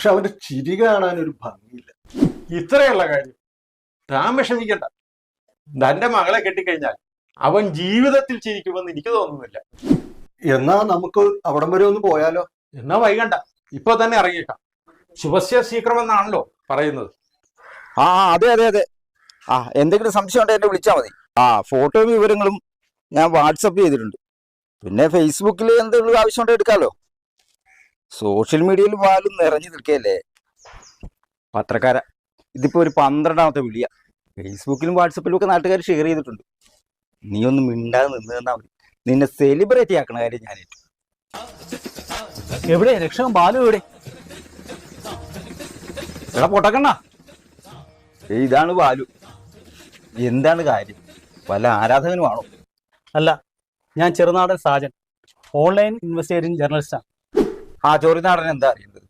പക്ഷെ അവന്റെ ചിരി കാണാൻ ഒരു ഭംഗിയില്ല. ഇത്രയുള്ള കാര്യം താൻ വിഷമിക്കണ്ട. തന്റെ മകളെ കെട്ടിക്കഴിഞ്ഞാൽ അവൻ ജീവിതത്തിൽ ചിരിക്കുമെന്ന് എനിക്ക് തോന്നുന്നില്ല. എന്നാ നമുക്ക് അവിടം വരെ ഒന്ന് പോയാലോ? എന്നാ വൈകണ്ട, ഇപ്പൊ തന്നെ ഇറങ്ങിയേക്കാം. ശുഭസ്യ ശീഘ്രമെന്നാണല്ലോ പറയുന്നത്. ആ അതെ അതെ അതെ. എന്തെങ്കിലും സംശയം ഉണ്ടെങ്കിൽ എന്നെ വിളിച്ചാൽ മതി. ഫോട്ടോയും വിവരങ്ങളും ഞാൻ വാട്സപ്പ് ചെയ്തിട്ടുണ്ട്. പിന്നെ ഫേസ്ബുക്കിൽ എന്തെങ്കിലും ആവശ്യമുണ്ടെങ്കിൽ എടുക്കാമല്ലോ. സോഷ്യൽ മീഡിയയിൽ വാലും നിറഞ്ഞു നിൽക്കുകയല്ലേ പത്രക്കാര. ഇതിപ്പോ ഒരു 12ാമത്തെ വിളിയാ. ഫേസ്ബുക്കിലും വാട്സപ്പിലും ഒക്കെ നാട്ടുകാർ ഷെയർ ചെയ്തിട്ടുണ്ട്. നീ ഒന്ന് മിണ്ടാതെ നിന്ന് തന്നാ മതി. നിന്നെ സെലിബ്രേറ്റ് ആക്കണ കാര്യം ഞാൻ ഏറ്റു. എവിടെ രക്ഷകൻ ബാലു? എവിടെ? എടാ പൊട്ടക്കണ്ണ, ഇതാണ് ബാലു. എന്താണ് കാര്യം? വല്ല ആരാധകനുമാണോ? അല്ല, ഞാൻ ചെറുനാടൻ സാജൻ, ഓൺലൈൻ ഇൻവെസ്റ്റേറ്റിംഗ് ജേർണലിസ്റ്റാണ്. ചോറിനാടൻ എന്താ അറിയുന്നത്?